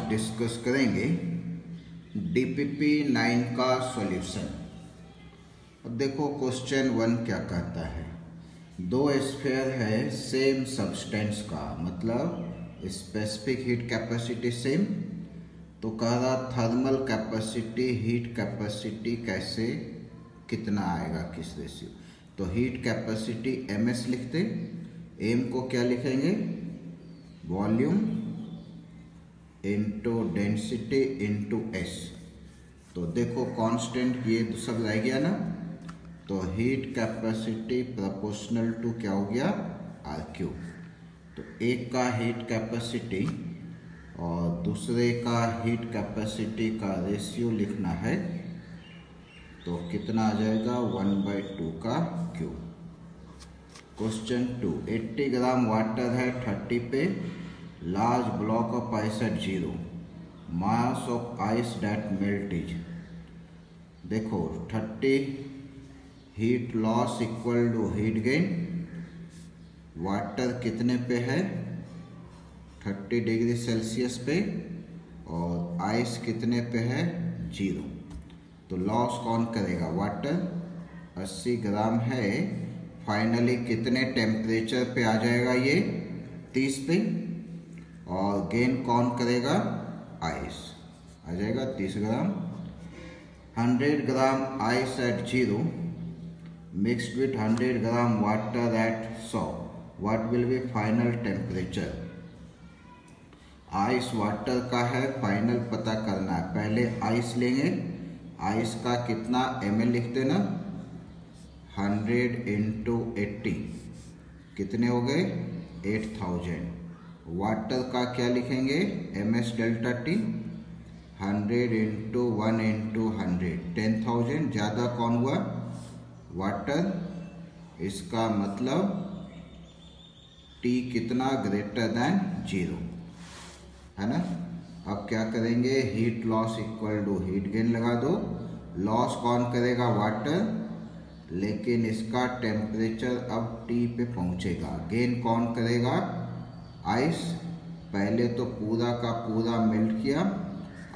Discuss करेंगे DPP 9 का solution. अब देखो क्वेश्चन 1 क्या कहता है, दो स्फीयर है सेम सब्सटेंस का, मतलब स्पेसिफिक हीट कैपेसिटी सेम, तो कह रहा थर्मल कैपेसिटी हीट कैपेसिटी कैसे कितना आएगा किस रेशियो। तो हीट कैपेसिटी ms लिखते, m को क्या लिखेंगे volume into density into s। तो देखो कांस्टेंट ये सब रह गया ना, तो हीट कैपेसिटी प्रोपोर्शनल टू क्या हो गया RQ। तो एक का हीट कैपेसिटी और दूसरे का हीट कैपेसिटी का रेशियो लिखना है, तो कितना आ जाएगा 1/2 का Q। क्वेश्चन 2, 80 ग्राम वाटर है 30 पे, large block of ice at 0, mass of ice that melt is. देखो 30 heat loss equal to heat gain, water कितने पे है 30 डिग्री सेल्सियस पे और आइस कितने पे है 0। तो लॉस कौन करेगा वाटर, 80 ग्राम है, फाइनली कितने टेम्परेचर पे आ जाएगा ये 30 पे, और गेन कौन करेगा आइस, आ जाएगा 30 ग्राम। 100 ग्राम ice at 0 mixed with 100 gram water at 100, what will be final temperature। Ice water का है, फाइनल पता करना है, पहले आइस लेंगे, आइस का कितना ml लिखते ना 100 इंटू 80 कितने हो गए 8000। वाटर का क्या लिखेंगे ms delta T, 100 into 1 into 100 10,000, ज़्यादा कौन हुआ वाटर, इसका मतलब T कितना ग्रेटर देन 0 है ना। अब क्या करेंगे heat loss equal to heat gain लगा दो, लॉस कौन करेगा वाटर, लेकिन इसका टेम्परेचर अब T पे पहुंचेगा, गेन कौन करेगा आइस। पहले तो पूरा का पूरा मेल्ट किया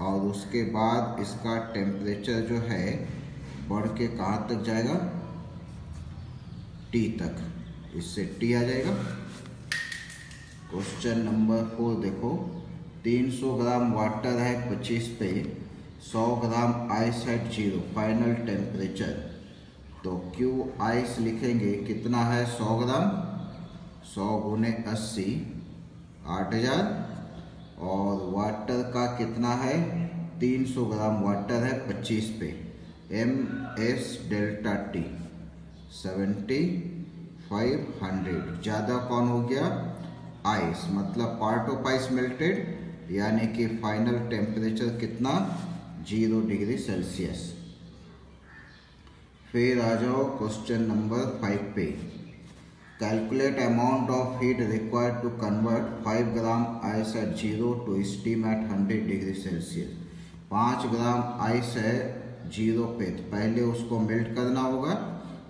और उसके बाद इसका टेम्परेचर जो है बढ़ के कहाँ तक जाएगा T तक, इससे T आ जाएगा। क्वेश्चन नंबर 4 देखो, 300 ग्राम वाटर है 25 पे, 100 ग्राम आइस एट 0, फाइनल टेम्परेचर। तो Q आइस लिखेंगे कितना है 100 ग्राम, 100 गुने 80 8000, और वाटर का कितना है 300 ग्राम वाटर है 25 पे, ms डेल्टा T 7500, ज़्यादा कौन हो गया आइस, मतलब पार्ट ऑफ आइस मेल्टेड, यानी कि फाइनल टेम्परेचर कितना 0 डिग्री सेल्सियस। फिर आ जाओ क्वेश्चन नंबर 5 पे, calculate amount of heat required to convert 5 gram ice at 0 to steam at 100 degree celsius. 5 gram ice है 0 पे, तो पहले उसको मेल्ट करना होगा,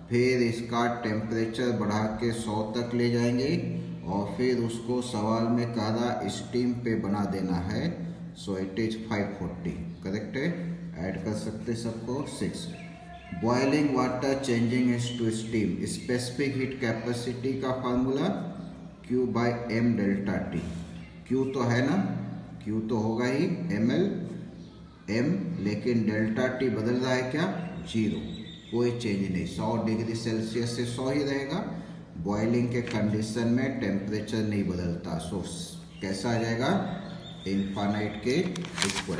फिर इसका टेम्परेचर बढ़ा के 100 तक ले जाएंगे और फिर उसको सवाल में कह रहा स्टीम पे बना देना है, सो इट इज 540 करेक्ट है, ऐड कर सकते सबको 6। Boiling water changing to steam, specific heat capacity का formula Q/m delta T। Q तो है ना, Q तो होगा ही ml m, लेकिन डेल्टा T बदल रहा है क्या 0, कोई चेंज नहीं, 100 डिग्री सेल्सियस से 100 ही रहेगा। बॉइलिंग के कंडीशन में टेम्परेचर नहीं बदलता, सो कैसा आ जाएगा इनफाइनाइट के इक्वल।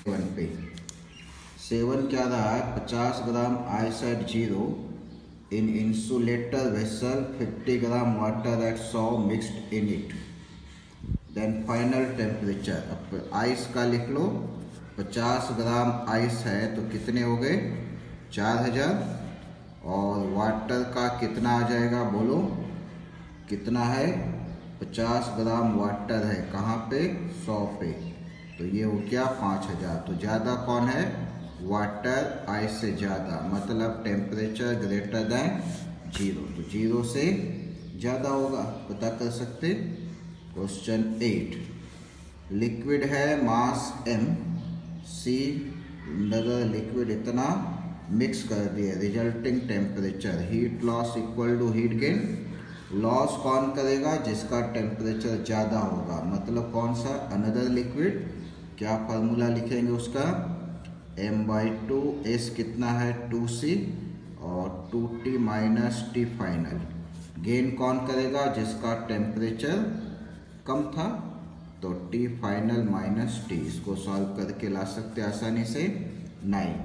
7 पे 7 क्या रहा है, 50 gram ice at 0 in insulator vessel, 50 gram water at 100 mixed in it, then final temperature. अब आइस का लिख लो, 50 ग्राम आइस है तो कितने हो गए 4000, और वाटर का कितना आ जाएगा बोलो कितना है, 50 ग्राम वाटर है कहाँ पे 100 पे, तो ये हो गया 5000। तो ज़्यादा कौन है वाटर आइस से ज़्यादा, मतलब टेम्परेचर ग्रेटर देन 0, तो 0 से ज़्यादा होगा, पता कर सकते। क्वेश्चन 8, लिक्विड है मास m, सी लिक्विड इतना मिक्स कर दिए, resulting temperature heat loss equal to heat gain. Loss कौन करेगा? जिसका टेम्परेचर ज़्यादा होगा, मतलब कौन सा? Another liquid. क्या फार्मूला लिखेंगे उसका? m/2, s कितना है? 2c और 2t minus T final. Gain कौन करेगा? जिसका टेम्परेचर कम था, तो टी फाइनल माइनस टी। इसको सॉल्व करके ला सकते आसानी से 9।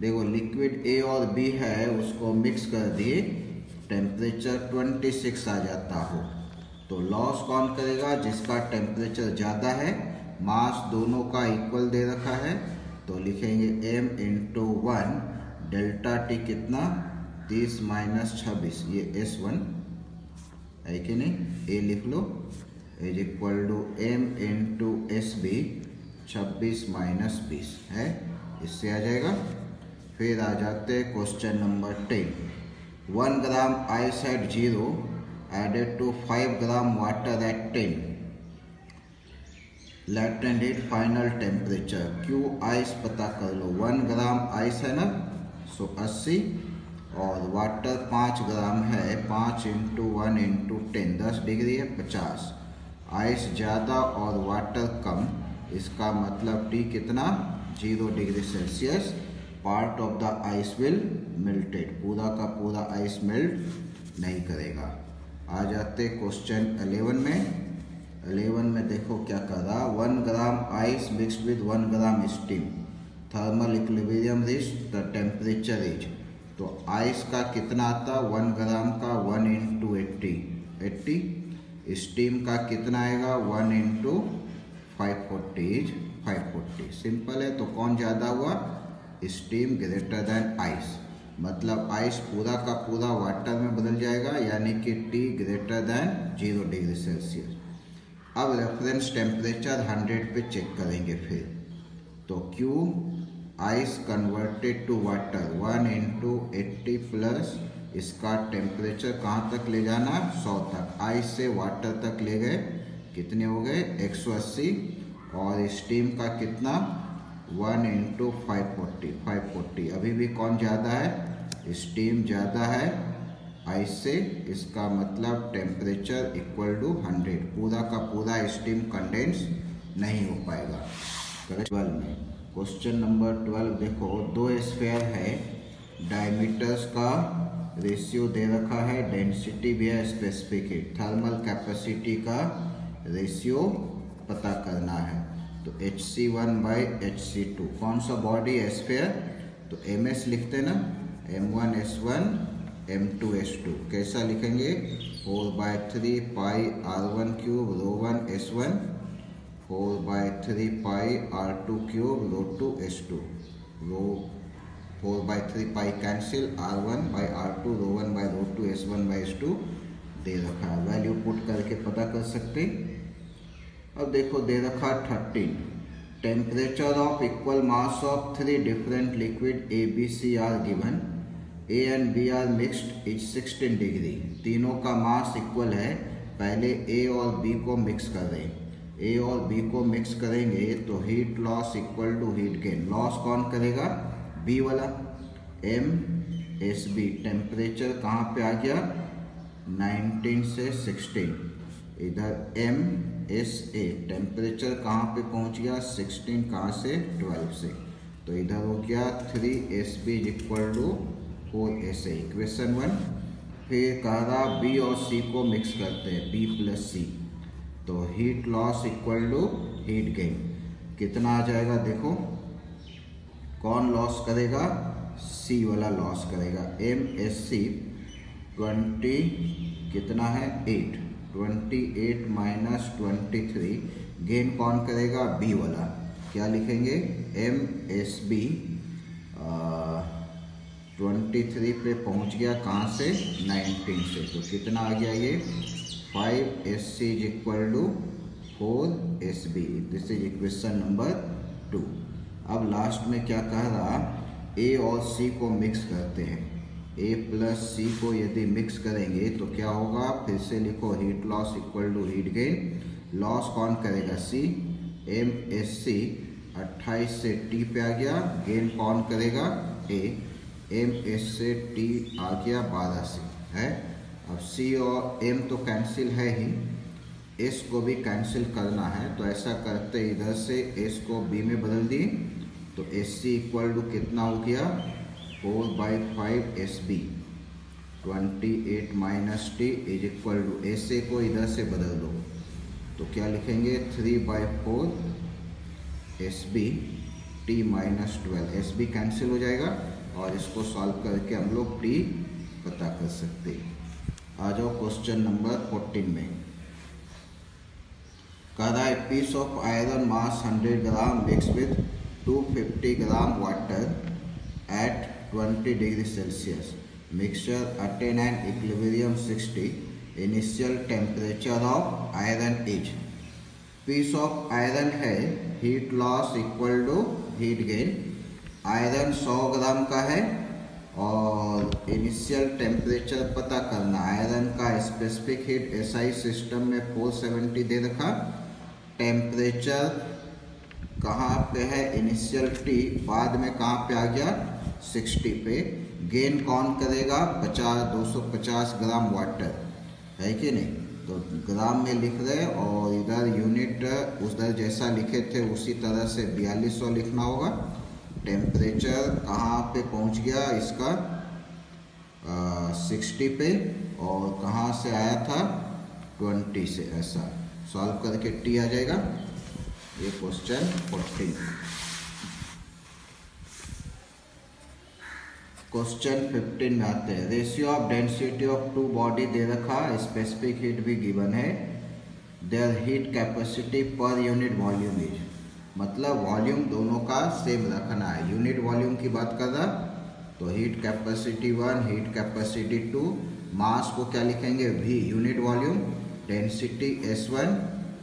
देखो लिक्विड ए और बी है, उसको मिक्स कर दिए, टेम्परेचर 26 आ जाता हो, तो लॉस कौन करेगा? जिसका टेम्परेचर ज़्यादा है। मास दोनों का इक्वल दे रखा है, तो लिखेंगे m इंटू 1 डेल्टा टी कितना? 30 माइनस 26, ये S1 है कि नहीं? ए लिख लो, is equal to m into S B 26 minus 20 है, इससे आ जाएगा। फिर आ जाते हैं question number 10। 1 gram ice at 0 added to 5 gram water at 10, latent heat final temperature. Q ice पता कर लो। 1 ग्राम आइस है ना, सो 80, और वाटर 5 ग्राम है, 5 इंटू 1 इंटू 10, 10 डिग्री है 50। आइस ज़्यादा और वाटर कम, इसका मतलब टी कितना? 0 degree Celsius. Part of the ice will melted, पूरा का पूरा आइस मेल्ट नहीं करेगा। आ जाते क्वेश्चन 11 में। 11 में देखो क्या कर रहा, 1 gram ice mixed with 1 gram steam, thermal equilibrium rich, the temperature is. तो आइस का कितना आता? 1 ग्राम का 1 इंटू 80, स्टीम का कितना आएगा? 1 इंटू 540 इज 540। सिंपल है, तो कौन ज़्यादा हुआ? स्टीम ग्रेटर देन आइस, मतलब आइस पूरा का पूरा वाटर में बदल जाएगा, यानी कि T greater than 0 degree celsius. अब रेफरेंस टेम्परेचर 100 पे चेक करेंगे फिर, तो Q ice converted to water 1 into 80 plus इसका टेम्परेचर कहाँ तक ले जाना? 100 तक। आइस से वाटर तक ले गए, कितने हो गए? 180, और स्टीम का कितना? 1 इंटू 540। अभी भी कौन ज़्यादा है? स्टीम ज़्यादा है आइस से, इसका मतलब टेम्परेचर इक्वल टू 100। पूरा का पूरा स्टीम कंडेंस नहीं हो पाएगा। 12 में क्वेश्चन नंबर 12 देखो, 2 स्फीयर है, डायमीटर्स का रेशियो दे रखा है, डेंसिटी भी है, स्पेसिफिक हीट, थर्मल कैपेसिटी का रेशियो पता करना है। तो Hc1/Hc2 कौन सा बॉडी है? स्फीयर, तो Ms लिखते ना, M1S1 M2S2। कैसा लिखेंगे? 4/3 pi R1 cube ρ1 S1, 4/3 pi R2 cube ρ2 S2। 4/3 pi cancel, R1/R2 ρ1/ρ2 S1/S2 दे रखा है, वैल्यू पुट करके पता कर सकते। अब देखो दे रखा 13, temperature of equal mass of 3 different liquid A B C are given, A and B are mixed is 16 degree. तीनों का मास इक्वल है, पहले ए और बी को मिक्स कर रहे हैं। ए और बी को मिक्स करेंगे तो heat loss equal to heat gain. Loss कौन करेगा? बी वाला। एम एस बी, टेम्परेचर कहाँ पे आ गया? 19 से 16। इधर एम एस ए, टेम्परेचर कहाँ पे पहुँच गया? 16, कहाँ से? 12 से। तो इधर हो गया 3SB equal to 4SA, equation 1। फिर कह रहा बी और सी को मिक्स करते हैं, बी प्लस सी, तो heat loss equal to heat gain. कितना आ जाएगा? देखो कौन लॉस करेगा? सी वाला लॉस करेगा। एम एस सी 20 कितना है? 8, 28 माइनस 23। गेन कौन करेगा? बी वाला। क्या लिखेंगे? एम एस बी 23 पे पहुंच गया, कहाँ से? 19 से। तो कितना आ गया ये? 5SC is equal to 4SB। This is equation number 2। अब लास्ट में क्या कह रहा? ए और सी को मिक्स करते हैं। ए प्लस सी को यदि मिक्स करेंगे तो क्या होगा? फिर से लिखो, heat loss equal to heat gain. Loss कौन करेगा? सी। MSC 28 से T पे आ गया, गेन कौन करेगा? A। MS से T आ गया 12 से है। अब C और M तो कैंसिल है ही, S को भी कैंसिल करना है, तो ऐसा करते इधर से S को B में बदल दिए, तो SC इक्वल टू कितना हो गया? 4/5 SB। 28 minus T is equal to SA को इधर से बदल दो, तो क्या लिखेंगे? 3/4 SB T minus 12। SB cancel हो जाएगा और इसको सॉल्व करके हम लोग T पता कर सकते हैं। आ जाओ क्वेश्चन नंबर 14 में। कह रहा है piece of iron mass 100 gram mix with 250 gram water at 20 degree Celsius. Mixture attain an equilibrium 60। Initial temperature of iron is. Piece of iron है, heat loss equal to heat gain. Iron 100 gram का है और initial temperature पता करना। Iron का specific heat SI system में 470 दे रखा। Temperature कहाँ पे है? इनिशियल T, बाद में कहाँ पे आ गया? 60 पे। गेन कौन करेगा? 250 ग्राम वाटर है कि नहीं? तो ग्राम में लिख रहे और इधर यूनिट उधर जैसा लिखे थे उसी तरह से 4200 लिखना होगा। टेम्परेचर कहाँ पे पहुँच गया इसका? 60 पे, और कहाँ से आया था? 20 से। ऐसा सॉल्व करके T आ जाएगा। ये क्वेश्चन 14। क्वेश्चन 15 में आते हैं। Ratio of density of two body दे रखा, स्पेसिफिक हीट भी गिवन है। Their heat capacity per unit volume is, मतलब वॉल्यूम दोनों का सेम रखना है। यूनिट वॉल्यूम की बात कर रहा तो हीट कैपेसिटी 1, हीट कैपेसिटी 2। मास को क्या लिखेंगे? V। Unit volume density S1,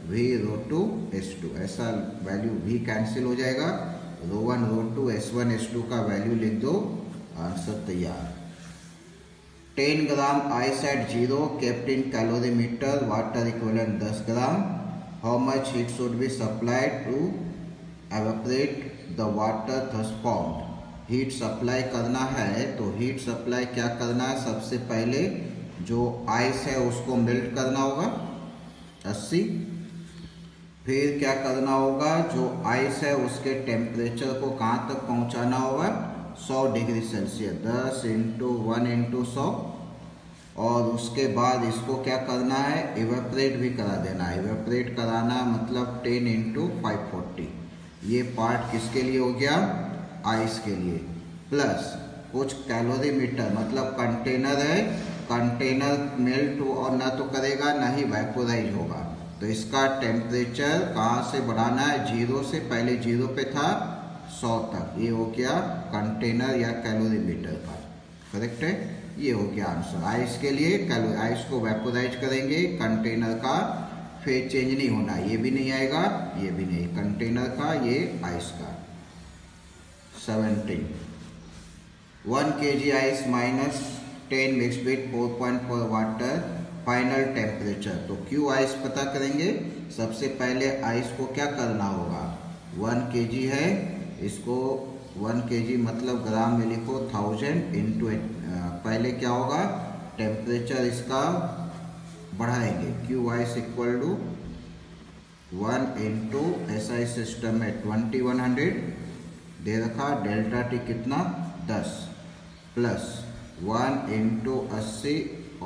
V ρ2 S2। ऐसा वैल्यू V कैंसिल हो जाएगा, ρ1 ρ2 S1 S2 का वैल्यू लिख दो, आंसर तैयार। 10 gram ice at 0 kept in calorimeter, water equivalent 10 gram. How much heat should be supplied to evaporate the water thus formed. Heat supply करना है तो हीट सप्लाई क्या करना है? सबसे पहले जो आइस है उसको मेल्ट करना होगा 80। फिर क्या करना होगा? जो आइस है उसके टेम्परेचर को कहाँ तक पहुँचाना होगा? 100 डिग्री सेल्सियस। 10 × 1 × 100। और उसके बाद इसको क्या करना है? इवेपोरेट भी करा देना है। इवेपोरेट कराना मतलब 10 × 540। ये पार्ट किसके लिए हो गया? आइस के लिए। प्लस कुछ कैलोरीमीटर मतलब कंटेनर है, कंटेनर मेल्ट और ना तो करेगा ना ही वेपोराइज होगा, तो इसका टेम्परेचर कहाँ से बढ़ाना है? 0 से। पहले 0 पे था, 100 तक। ये हो गया कंटेनर या कैलोरीमीटर का। करेक्ट है, ये हो गया आंसर। आइस के लिए आइस को वेपोराइज करेंगे, कंटेनर का फेज चेंज नहीं होना, ये भी नहीं आएगा, ये भी नहीं। कंटेनर का, ये आइस का। 17 1 kg ice -10 mix with 4.4 water, final temperature. तो क्यू आइस पता करेंगे। सबसे पहले आइस को क्या करना होगा? 1 kg है, इसको 1 kg मतलब ग्राम में लिखो 1000 × पहले क्या होगा? टेम्परेचर इसका बढ़ाएंगे। Q ice equal to 1 × SI system में 2100 दे रखा, डेल्टा T कितना? 10 प्लस 1 × 80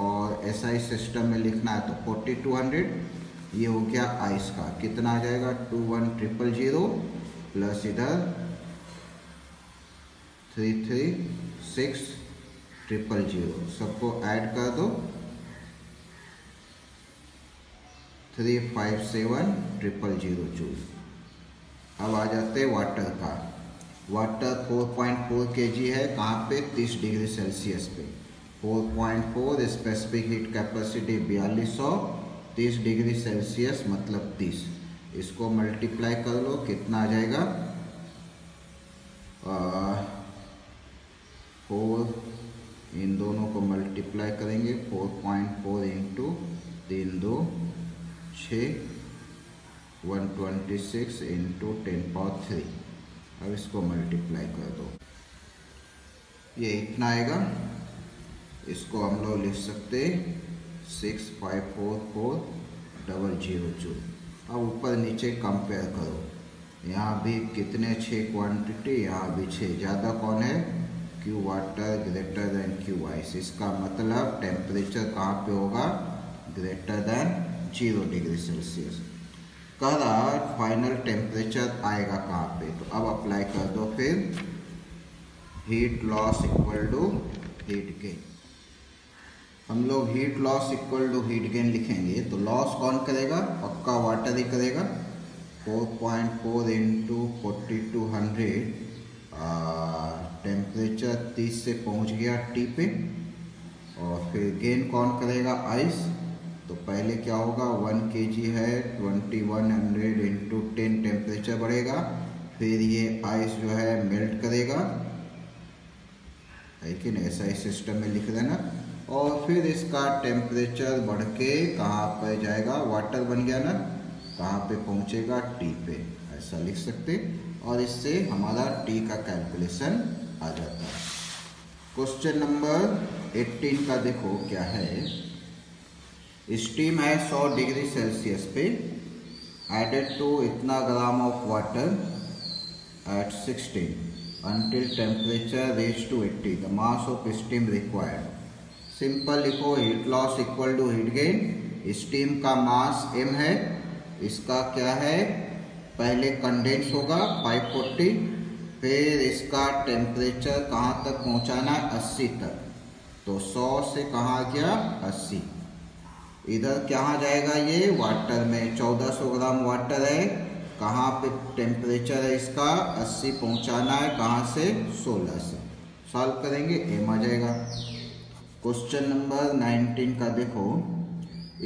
और SI सिस्टम में लिखना है तो 4200। ये हो गया आइस का। कितना आ जाएगा? 21000 प्लस इधर 33600। सबको ऐड कर दो, 357000 जूल। अब आ जाते हैं वाटर का। वाटर 4.4 kg है, कहाँ पे? 30 डिग्री सेल्सियस पे। 4.4 specific heat capacity 4200, 30 degree Celsius मतलब 30। इसको मल्टीप्लाई कर लो, कितना आ जाएगा? 4, इन दोनों को मल्टीप्लाई करेंगे। 4.4 × 3 2 6 126 इंटू 10⁻3। अब इसको मल्टीप्लाई कर दो, ये इतना आएगा। इसको हम लोग लिख सकते 6544002। अब ऊपर नीचे कंपेयर करो, यहाँ भी कितने 6 क्वांटिटी, यहाँ भी 6। ज़्यादा कौन है? Q water greater than Q ice. इसका मतलब टेम्परेचर कहाँ पे होगा? Greater than 0 degree Celsius. कह रहा फाइनल टेम्परेचर आएगा कहाँ पे? तो अब अप्लाई कर दो फिर heat loss equal to heat gain. हम लोग heat loss equal to heat gain लिखेंगे तो लॉस कौन करेगा? पक्का वाटर ही करेगा। 4.4 इंटू 4200, टेम्परेचर 30 से पहुंच गया टी पे। और फिर गेन कौन करेगा? आइस। तो पहले क्या होगा? 1 kg है, 2100 इंटू 10 टेम्परेचर बढ़ेगा, फिर ये आइस जो है मेल्ट करेगा, है कि नहीं? ऐसा ही सिस्टम में लिख देना। और फिर इसका टेम्परेचर बढ़ के कहाँ पर जाएगा? वाटर बन गया ना, कहाँ पे पहुँचेगा? टी पे। ऐसा लिख सकते, और इससे हमारा टी का कैलकुलेशन आ जाता है। क्वेश्चन नंबर 18 का देखो क्या है। स्टीम है 100 डिग्री सेल्सियस पे, एडेड टू इतना gram of water eight 16 until temperature reach to 80, the mass of steam required। Simple लिखो, heat loss equal to heat gain. Steam का मास m है, इसका क्या है? पहले कंडेंस होगा 540, फिर इसका टेम्परेचर कहाँ तक पहुँचाना है? 80 तक। तो 100 से कहाँ गया? 80। इधर कहाँ जाएगा? ये वाटर में 1400 ग्राम वाटर है, कहाँ पे टेम्परेचर है इसका? 80 पहुँचाना है, कहाँ से? 16 से। सॉल्व करेंगे, एम आ जाएगा। क्वेश्चन नंबर 19 का देखो।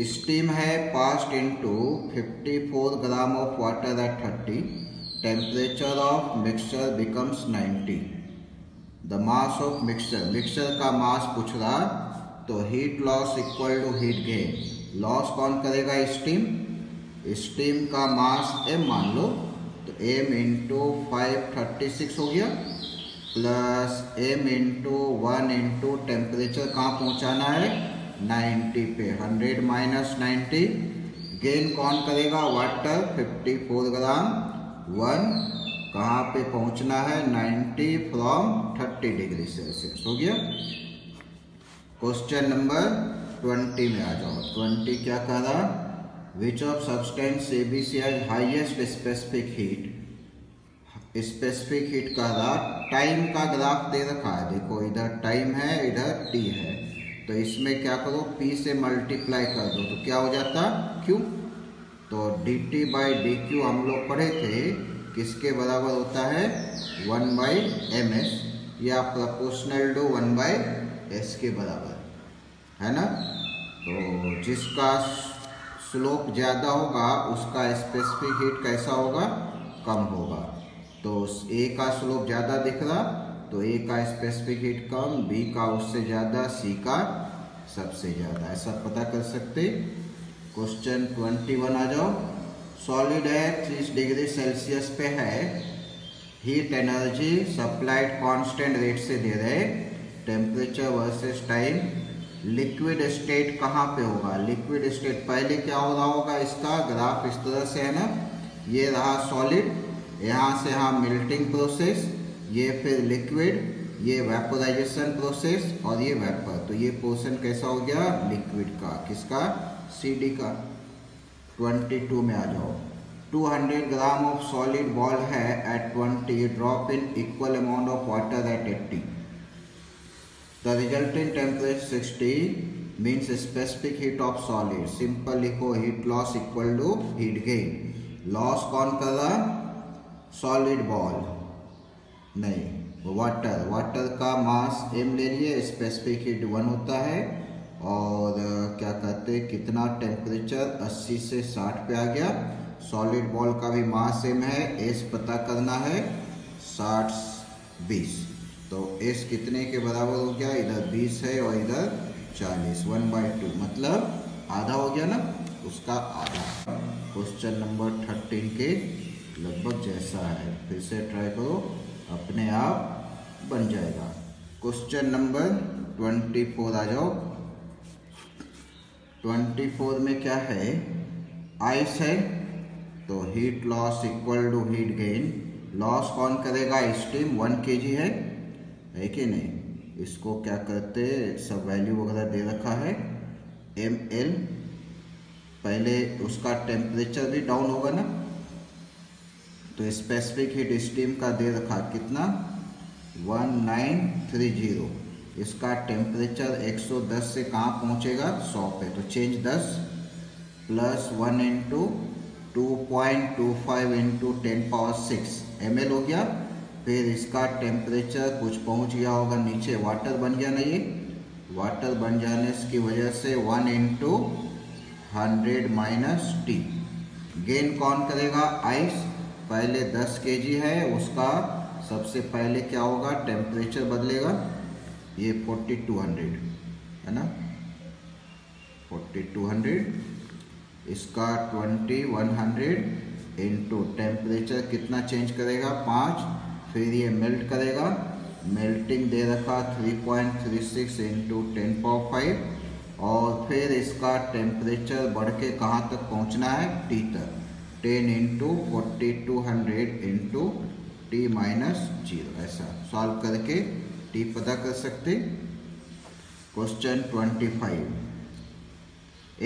स्टीम है passed into 54 gram of water at 30, temperature of mixture becomes 90, the mass of mixture. Mixture का मास पूछ रहा, तो heat loss equal to heat gain. Loss कौन करेगा? स्टीम। स्टीम का मास m मान लो, तो m इंटू 536 हो गया, plus m into 1 into temperature कहाँ पहुँचाना है? 90 पे। 100 माइनस 90, गेन कौन करेगा? वाटर 54 ग्राम। 1 कहाँ पे पहुँचना है? 90 फ्रॉम 30 डिग्री सेल्सियस। हो गया। क्वेश्चन नंबर 20 में आ जाओ। 20 क्या कह रहा? Which of substance ABC has highest specific heat. Specific heat का रहा, टाइम का ग्राफ दे रखा है। देखो इधर टाइम है, इधर टी है, तो इसमें क्या करो? P से मल्टीप्लाई कर दो, तो क्या हो जाता? Q। तो dt बाई dq हम लोग पढ़े थे, किसके बराबर होता है? 1/ms, या प्रोपोर्शनल टू 1/s के बराबर है ना। तो जिसका स्लोप ज़्यादा होगा उसका स्पेसिफिक हीट कैसा होगा? कम होगा। तो A का स्लोप ज़्यादा दिख रहा, तो A का स्पेसिफिक हीट कम, B का उससे ज़्यादा, C का सबसे ज़्यादा। ऐसा पता कर सकते। क्वेश्चन 21 आ जाओ। सॉलिड है 30 डिग्री सेल्सियस पे है, heat energy supplied constant rate से दे रहे, temperature versus time. Liquid state कहाँ पे होगा? लिक्विड स्टेट पहले क्या हो रहा होगा? इसका ग्राफ इस तरह से है ना, ये रहा सॉलिड, यहाँ से यहाँ मेल्टिंग प्रोसेस, ये फिर लिक्विड, ये वेपोराइजेशन प्रोसेस, और ये वेपर। तो ये पोर्शन कैसा हो गया? लिक्विड का। किसका? CD का। 22 में आ जाओ। 200 ग्राम ऑफ सॉलिड बॉल है at 20, drop in equal amount of water at 80, the resulting temperature 60 means specific heat of solid. Simple लिखो, heat loss equal to heat gain. Loss कौन कर रहा? सॉलिड बॉल नहीं, वाटर। वाटर का mass m ले लिए, specific heat 1 होता है, और क्या कहते हैं कितना टेम्परेचर 80 से 60 पे आ गया। सॉलिड बॉल का भी मास m है, s पता करना है 60 20, तो s कितने के बराबर हो गया? इधर 20 है और इधर 40, 1/2, मतलब आधा हो गया ना। उसका आधा। क्वेश्चन नंबर 13 के लगभग जैसा है, फिर से ट्राई करो, अपने आप बन जाएगा। क्वेश्चन नंबर 24 आ जाओ। 24 में क्या है, आइस है तो heat loss equal to heat gain. Loss कौन करेगा, स्टीम 1 kg है कि नहीं। इसको क्या करते, सब वैल्यू वगैरह दे रखा है, ml। पहले उसका टेम्परेचर भी डाउन होगा ना, तो स्पेसिफिक हीट स्टीम का दे रखा कितना 1930। इसका टेम्परेचर 110 से कहाँ पहुँचेगा 100 पे, तो change 10 plus 1 into 2.25 into 10⁻6 ml हो गया। फिर इसका टेम्परेचर कुछ पहुंच गया होगा नीचे, वाटर बन गया ना, ये वाटर बन जाने की वजह से 1 इंटू 100 माइनस टी। गेन कौन करेगा, आइस। पहले 10 kg है, उसका सबसे पहले क्या होगा, टेम्परेचर बदलेगा, ये 4200 है ना, 4200। इसका 2100 इंटू टेम्परेचर कितना चेंज करेगा 5, फिर ये मेल्ट करेगा, मेल्टिंग दे रखा 3.36 इंटू 10⁻5, और फिर इसका टेम्परेचर बढ़ के कहाँ तक पहुँचना है, टी तक, 10 इंटू 4200 इंटू T-0। ऐसा सॉल्व करके टी पता कर सकते। Question 25,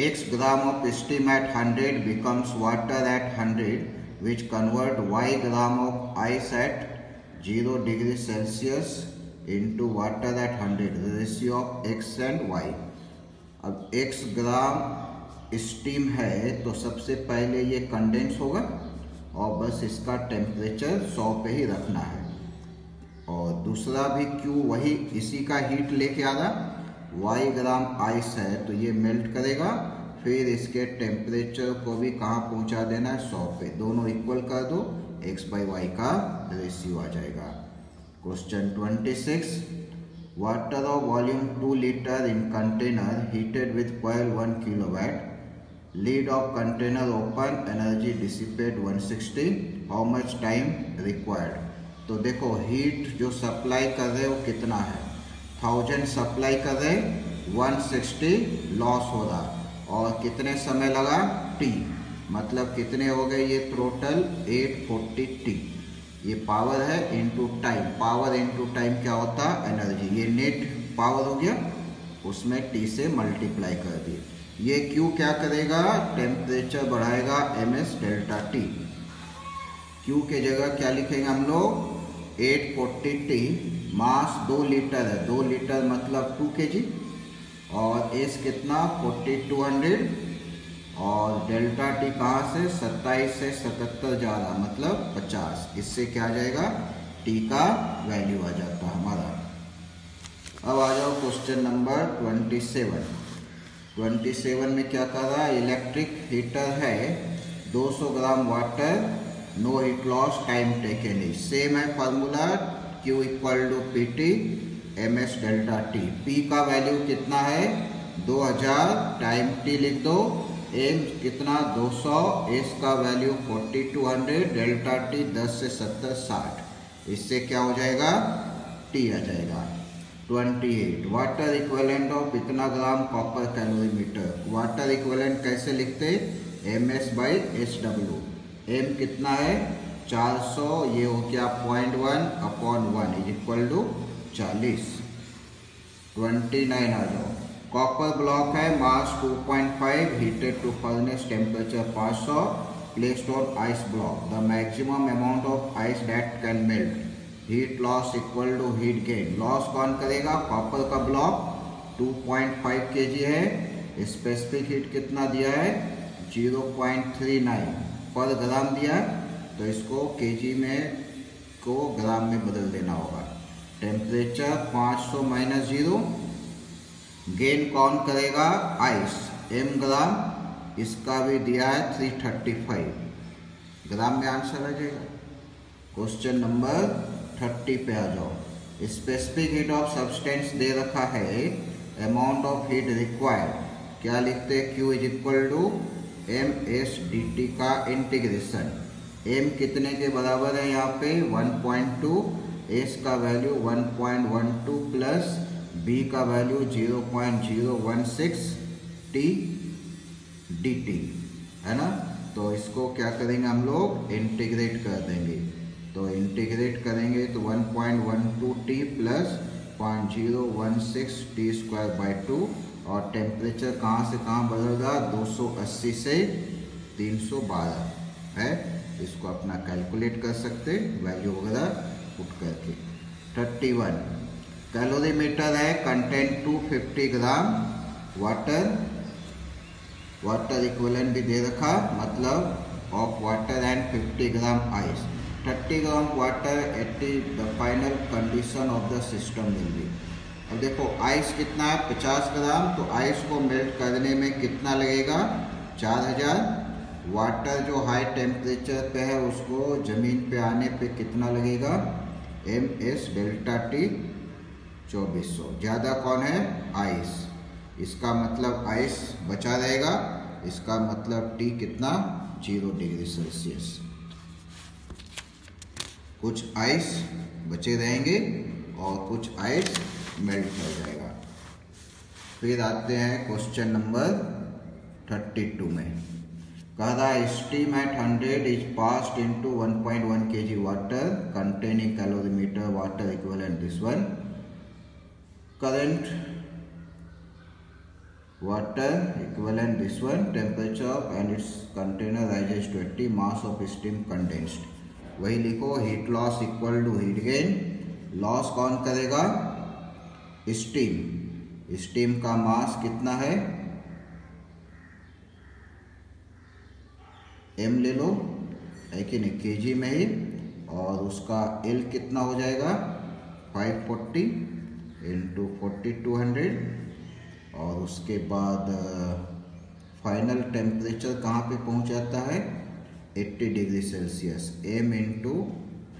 X gram of steam at 100 becomes water at 100, which convert Y gram of ice at 0 degree Celsius into water at 100, the ratio of X and Y। अब X ग्राम steam है तो सबसे पहले ये कंडेंस होगा और बस इसका टेम्परेचर 100 पे ही रखना है, और दूसरा भी Q वही इसी का हीट लेके आ रहा, Y ग्राम आइस है तो ये मेल्ट करेगा, फिर इसके टेम्परेचर को भी कहाँ पहुँचा देना है 100 पे, दोनों इक्वल कर दो, x/y का रेशियो आ जाएगा। Question 26, water of volume 2 litre in container heated with coil 1 kilowatt, lead of container open, energy dissipate 160, how much time required. तो देखो हीट जो सप्लाई कर रहे हो कितना है, 1000 सप्लाई कर रहे, 160 लॉस हो रहा, और कितने समय लगा T, मतलब कितने हो गए ये टोटल 840 T। ये पावर है into time, power into time क्या होता है एनर्जी, ये नेट पावर हो गया, उसमें T से मल्टीप्लाई कर दिए। ये Q क्या करेगा, टेम्परेचर बढ़ाएगा ms डेल्टा T। Q के जगह क्या लिखेंगे हम लोग 840 T, मास 2 लीटर है, 2 लीटर मतलब 2 kg, और एस कितना 4200, और डेल्टा टी कहाँ से 27 से 77 जा रहा मतलब 50, इससे क्या आ जाएगा टी का वैल्यू आ जाता है हमारा। अब आ जाओ क्वेश्चन नंबर 27। 27 में क्या कर रहा है, इलेक्ट्रिक हीटर है, 200 gram water, no heat loss, time taken is same है formula, Q equal to PT ms delta T। P का वैल्यू कितना है 2000, टाइम T लिख दो, m कितना 200, s का वैल्यू 4200, डेल्टा T 10 से 70 60, इससे क्या हो जाएगा T आ जाएगा। 28, वाटर इक्विवेलेंट ऑफ इतना gram copper calorimeter. Water equivalent कैसे लिखते, ms/SW। m कितना है 400, ये हो गया 0.1/1 इज इक्वल टू 40। 29 आ जाओ, कॉपर ब्लॉक है, mass 2.5, heated to furnace, temperature 500, placed on ice block, the maximum amount of ice that can melt, heat loss equal to heat gain. Loss कौन करेगा, copper का ब्लॉक 2.5 kg है, specific heat कितना दिया है 0.39 पर ग्राम दिया है, तो इसको kg में को ग्राम में बदल देना होगा। टेम्परेचर 500 माइनस 0, गेन कौन करेगा आइस, m ग्राम, इसका भी दिया है 335 ग्राम में आंसर आ जाएगा। क्वेश्चन नंबर 30 पे आ जाओ, स्पेसिफिक हीट ऑफ सब्सटेंस दे रखा है, अमाउंट ऑफ हीट रिक्वायर्ड क्या लिखते हैं, Q is equal to M S D T का इंटीग्रेशन। एम कितने के बराबर है यहाँ पे 1.2, एस का वैल्यू 1.12 प्लस बी का वैल्यू 0.016 टी डी टी है ना। तो इसको क्या करेंगे हम लोग, इंटीग्रेट कर देंगे। तो इंटीग्रेट करेंगे तो 1.12 T plus 0.016 T square by 2, और टेम्परेचर कहाँ से कहाँ बदलेगा, 280 से 312 है। इसको अपना कैलकुलेट कर सकते वैल्यू वगैरह पुट करके। 31 कैलोरीमीटर है, content 250 gram water, water equivalent भी दे रखा, मतलब of water and 50 gram ice. 30 gram water at the final condition of the system will be. अब देखो आइस कितना है 50 ग्राम, तो आइस को मेल्ट करने में कितना लगेगा 4000। वाटर जो हाई टेम्परेचर पे है उसको ज़मीन पे आने पे कितना लगेगा, एम एस डेल्टा टी 2400। ज़्यादा कौन है, आइस। इसका मतलब आइस बचा रहेगा, इसका मतलब टी कितना 0 डिग्री सेल्सियस। कुछ आइस बचे रहेंगे और कुछ आइस मेल्ट कर जाएगा। फिर आते हैं क्वेश्चन नंबर 32 में। कह रहा है steam at 100 is passed into 1.1 kg water containing calorimeter water equivalent this one. Current water equivalent this one, temperature of and its container rises to 80, mass of steam condensed। वही लिखो, heat loss equal to heat gain. Loss कौन करेगा, steam. Steam का मास कितना है, M ले लो है कि नहीं, केजी में ही, और उसका एल कितना हो जाएगा 540 इंटू 4200, और उसके बाद फाइनल टेम्परेचर कहाँ पे पहुँच जाता है 80 degree celsius. M into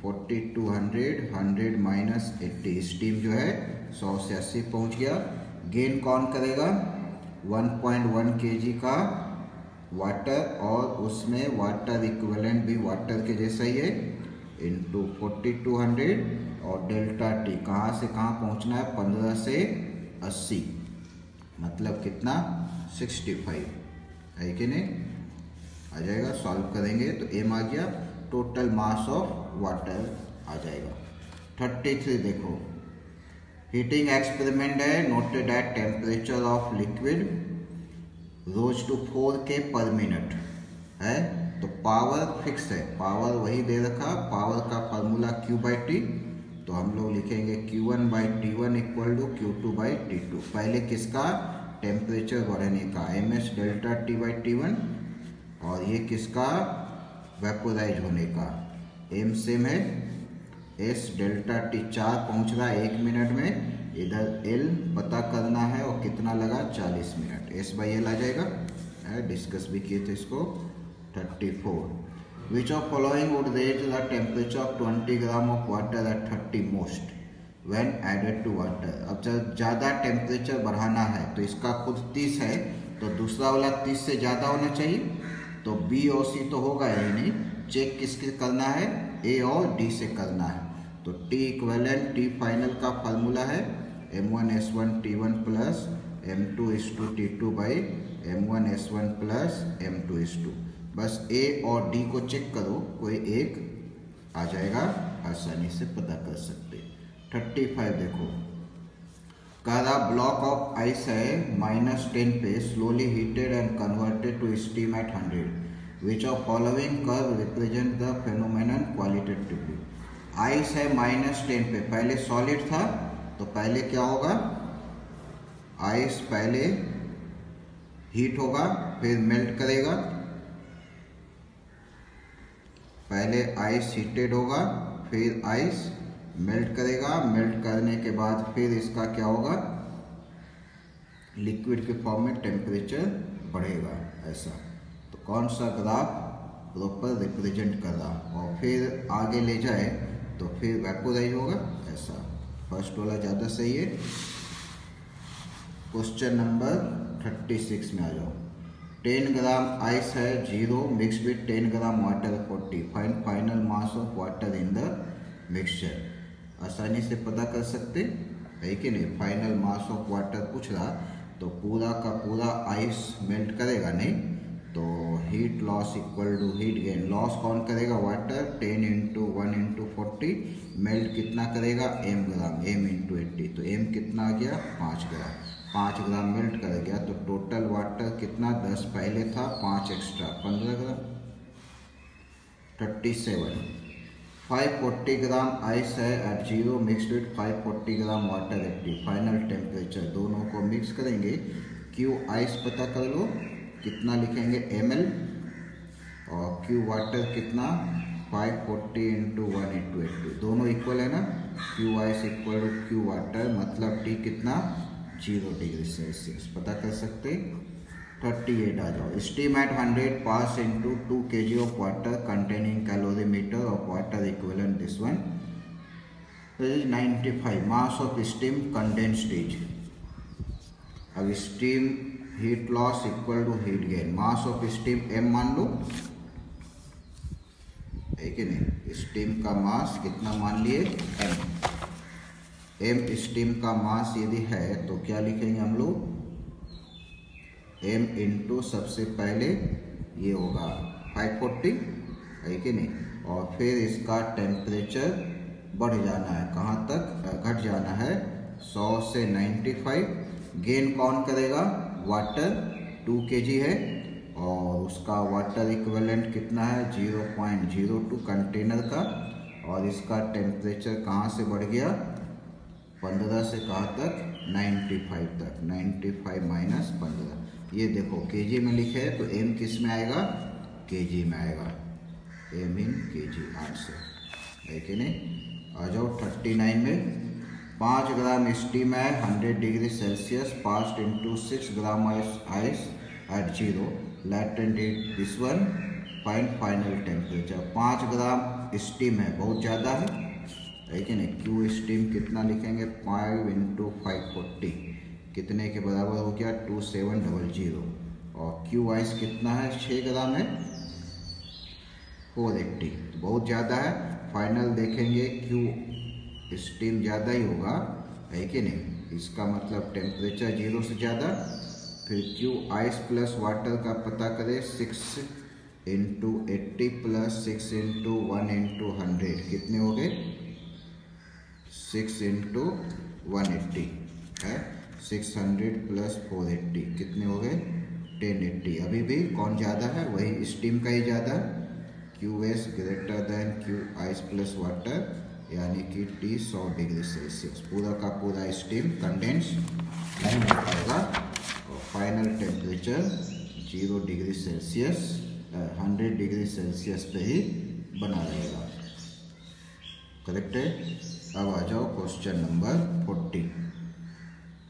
4200, 100 minus 80, steam जो है 100 से 80 पहुँच गया। गेन कौन करेगा, 1.1 kg का वाटर, और उसमें वाटर इक्विवेलेंट भी वाटर के जैसा ही है, इंटू 4200, और डेल्टा टी कहाँ से कहाँ पहुँचना है 15 से 80, मतलब कितना 65 है कि नहीं, आ जाएगा। सॉल्व करेंगे तो एम आ गया, टोटल मास ऑफ वाटर आ जाएगा। 33 देखो, हीटिंग एक्सपेरिमेंट है, noted at temperature of liquid rose to 4K पर मिनट है। तो पावर फिक्स है, पावर वही दे रखा, पावर का फार्मूला Q/T, तो हम लोग लिखेंगे Q1/T1 इक्वल टू Q2/T2। पहले किसका, टेम्परेचर बढ़ने का, MS डेल्टा T/T1, और ये किसका, वेपोराइज होने का, एम सेम है, S डेल्टा T 4 पहुँच रहा है 1 मिनट में, इधर L पता करना है और कितना लगा 40 मिनट, S/L आ जाएगा, डिस्कस भी किए थे इसको। 34 Which of following would raise the temperature of 20 gram of water at 30 most when added to water। अब जब ज़्यादा टेम्परेचर बढ़ाना है तो इसका खुद 30 है, तो दूसरा वाला 30 से ज़्यादा होना चाहिए, तो B और C तो होगा ही नहीं, चेक किसके करना है, A और D से करना है। तो T इक्विवेलेंट T फाइनल का फार्मूला है M1S1 T1 plus M2S2 T2 by M1S1 plus M2S2। बस A और D को चेक करो, कोई एक आ जाएगा, आसानी से पता कर सकते। 35 देखो, कहा ब्लॉक ऑफ आइस है -10 पे, slowly heated and converted to steam at 100। Which of following curve represent the phenomenon qualitatively. Ice है -10 पे, पहले सॉलिड था, तो पहले क्या होगा, आइस पहले हीट होगा, फिर मेल्ट करेगा, पहले आइस हीटेड होगा, फिर आइस मेल्ट करेगा, मेल्ट करने के बाद फिर इसका क्या होगा, लिक्विड के फॉर्म में टेम्परेचर बढ़ेगा, ऐसा। तो कौन सा ग्राफ प्रॉपर रिप्रेजेंट कर रहा, और फिर आगे ले जाए तो फिर वेपोराइज होगा, ऐसा। फर्स्ट वाला ज़्यादा सही है। क्वेश्चन नंबर 36 में आ जाओ। 10 ग्राम आइस है 0 mix with 10 gram water 40, find final mass of water in the mixture. आसानी से पता कर सकते है कि नहीं। फाइनल मास ऑफ वाटर पूछ रहा तो पूरा का पूरा आइस मेल्ट करेगा नहीं, तो heat loss equal to heat gain. Loss कौन करेगा? वाटर। 10 इंटू 1 इंटू 40, मेल्ट कितना करेगा? m ग्राम, m इंटू 80, तो m कितना आ गया? 5 ग्राम। 5 ग्राम मेल्ट कर गया तो टोटल वाटर कितना? 10 पहले था, 5 एक्स्ट्रा, 15 ग्राम, 37। 540 ग्राम आइस है at 0 mix with 540 gram water 80, final temperature. दोनों को मिक्स करेंगे। क्यू आइस पता कर लो, कितना लिखेंगे? ml, और क्यू वाटर कितना? 540 इंटू 1 इंटू 80, दोनों इक्वल है ना। Q ice equal to Q water, मतलब T कितना? 0 डिग्री सेल्सियस। पता कर सकते। 38 आ जाओ। Steam at 100 pass into 2 kg of water containing calorimeter of water equivalent this one is 95 mass of steam condensed is. अब steam heat loss equal to heat gain. Mass of steam m मान लो, है कि नहीं। Steam का मास कितना मान लिए? m steam का मास यदि है तो क्या लिखेंगे हम लोग? m इंटू सबसे पहले ये होगा 540, है कि नहीं, और फिर इसका टेम्परेचर बढ़ जाना है, कहाँ तक? घट जाना है 100 से 95। गेन कौन करेगा? वाटर 2 kg है, और उसका वाटर इक्विवेलेंट कितना है? 0.02 कंटेनर का, और इसका टेम्परेचर कहाँ से बढ़ गया? 15 से कहाँ तक? 95 तक। 95 माइनस 15, ये देखो केजी में लिखे है तो m किस में आएगा? केजी में आएगा। m इन केजी आंसर, है कि नहीं। आ जाओ 39 में। 5 ग्राम स्टीम है 100 degree Celsius passed into 6 gram ice at 0 latent heat this one, find final temperature. 5 gram steam है, बहुत ज़्यादा है कि नहीं। क्यू स्टीम कितना लिखेंगे? 5 इंटू 540, कितने के बराबर हो गया? 2700। और क्यू आइस कितना है? 6 ग्राम है, 480, बहुत ज़्यादा है। फाइनल देखेंगे क्यू स्टीम ज़्यादा ही होगा, है कि नहीं। इसका मतलब टेम्परेचर 0 से ज़्यादा। फिर क्यू आइस प्लस वाटर का पता करें। 6 इंटू 80 प्लस 6 इंटू 1 इंटू 100, कितने हो गए? 6 इंटू 180 है, 600 प्लस 480, कितने हो गए? 1080। अभी भी कौन ज़्यादा है? वही स्टीम का ही ज़्यादा है। Q S greater than Q ice plus water, यानी कि T 100 डिग्री सेल्सियस। पूरा का पूरा स्टीम कंडेंस नहीं हो पाएगा, और final temperature 0 degree Celsius 100 degree Celsius पे ही बना रहेगा। करेक्ट है। अब आ जाओ क्वेश्चन नंबर 40।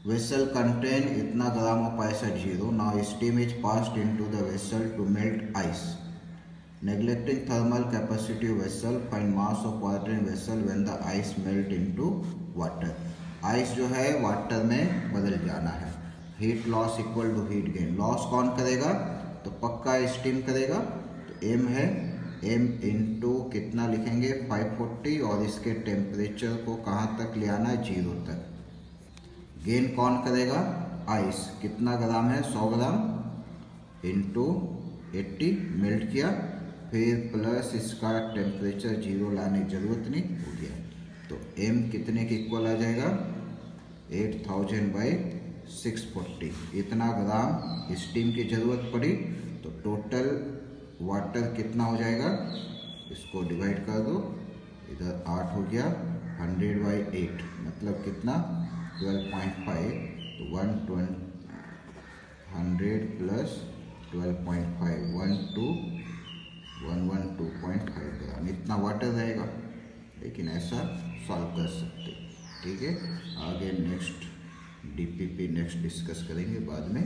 वेसल कंटेन इतना gram of ice at 0, now steam is passed into the vessel to melt ice. Neglecting thermal capacity of vessel, find mass of water in vessel when the ice melt into water. Ice जो है water में बदल जाना है। Heat loss equal to heat gain. Loss कौन करेगा? तो पक्का स्टीम करेगा, तो m है, m इंटू कितना लिखेंगे? 540, और इसके टेम्परेचर को कहाँ तक ले आना है? 0 तक। गेन कौन करेगा? आइस। कितना ग्राम है? 100 ग्राम इंटू 80 मेल्ट किया, फिर प्लस इसका टेम्परेचर 0 लाने की जरूरत नहीं, हो गया। तो m कितने के इक्वल आ जाएगा? 8000/640। इतना ग्राम स्टीम की जरूरत पड़ी, तो टोटल वाटर कितना हो जाएगा? इसको डिवाइड कर दो, इधर 8 हो गया, 100/8 मतलब कितना? 12.5, तो 100 प्लस 12.5, 112.5 ग्राम, इतना वाटर रहेगा। लेकिन ऐसा सॉल्व कर सकते, ठीक है। आगे नेक्स्ट DPP नेक्स्ट डिस्कस करेंगे बाद में।